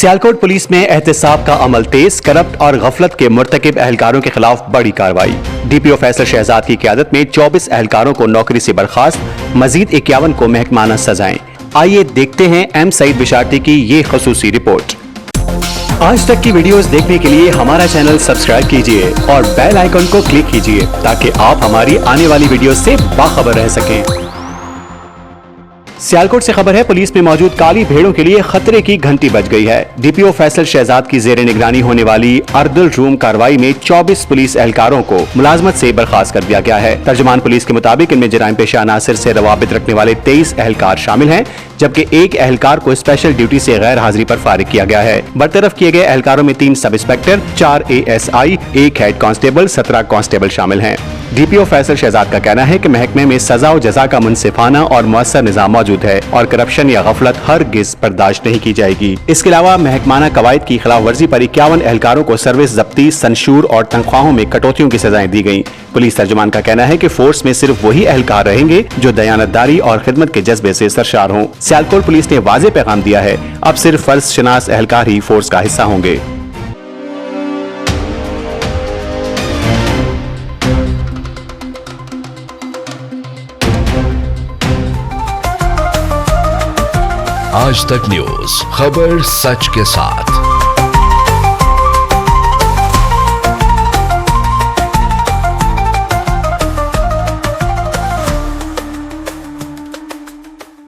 Sialkot police में एहतसाब का अमल तेज, करप्ट और गफलत के मुर्तकिब एहलकारों के खिलाफ बड़ी कार्रवाई। डीपीओ फैसल शहजाद की क़यादत में 24 एहलकारों को नौकरी से बर्खास्त, मजीद 51 को महकमाना सजाएं। आइए देखते हैं एम सईद बिशारती की ये खसूसी रिपोर्ट। आज तक की वीडियोस देखने के लिए हमारा चैनल सब्सक्राइब कीजिए और बेल आइकन को क्लिक कीजिए ताकि आप हमारी आने वाली वीडियोस से बाखबर रह सकें। सियालकोट से खबर है, पुलिस में मौजूद काली भेड़ों के लिए खतरे की घंटी बज गई है। डीपीओ फैसल शहजाद की जेर निगरानी होने वाली अर्दुल रूम कार्रवाई में 24 पुलिस एहलकारों को मुलाजमत से बर्खास्त कर दिया गया है। तर्जुमान पुलिस के मुताबिक इनमें जराइम पेशा अनासर से रवाबित रखने वाले 23 एहलकार शामिल हैं, जबकि एक एहलकार को स्पेशल ड्यूटी से गैर हाजिरी पर फारिग किया गया है। बरतरफ किए गए एहलकारों में 3 sub inspector, 4 ASI, 1 head constable, 17 constable शामिल हैं। डीपीओ फैसल शहजाद का कहना है कि महकमे में सजा और जजा का मुनसिफाना और मुअस्सर निजाम मौजूद है और करप्शन या गफलत हरगिज़ बर्दाश्त नहीं की जाएगी। इसके अलावा महकमाना कवायद की खिलाफ वर्जी पर 51 एहलकारों को सर्विस जब्ती, संशूर और तनख्वाहों में कटौतियों की सजाएं दी गयी। पुलिस तर्जुमान का कहना है कि फोर्स में सिर्फ वही एहलकार रहेंगे जो दयानतदारी और खिदमत के जज्बे से सरशार हों। सियालकोट पुलिस ने वाज़ेह पैगाम दिया है, अब सिर्फ फर्ज शनास एहलकार ही फोर्स का हिस्सा होंगे। आज तक न्यूज, खबर सच के साथ।